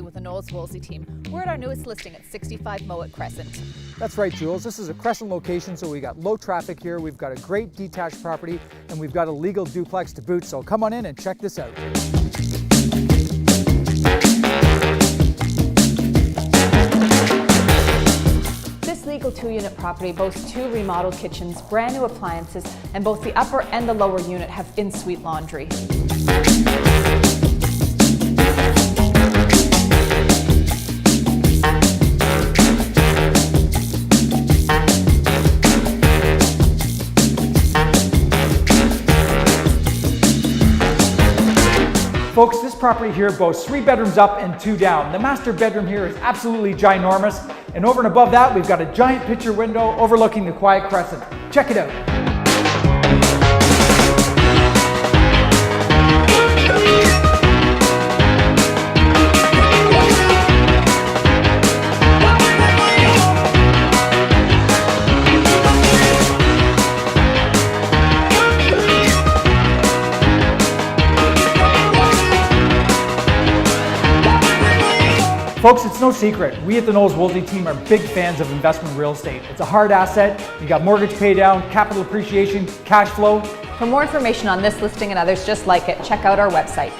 with the Knowles Woolsey team. We're at our newest listing at 65 Mowat Crescent. That's right, Jules. This is a Crescent location, so we got low traffic here. We've got a great detached property, and we've got a legal duplex to boot. So come on in and check this out. This legal 2-unit property boasts 2 remodeled kitchens, brand new appliances, and both the upper and the lower unit have in-suite laundry. Folks, this property here boasts 3 bedrooms up and 2 down. The master bedroom here is absolutely ginormous, and over and above that, we've got a giant picture window overlooking the quiet Crescent. Check it out. Folks, it's no secret, we at the Knowles Woolsey team are big fans of investment real estate. It's a hard asset. You got mortgage pay down, capital appreciation, cash flow. For more information on this listing and others just like it, check out our website.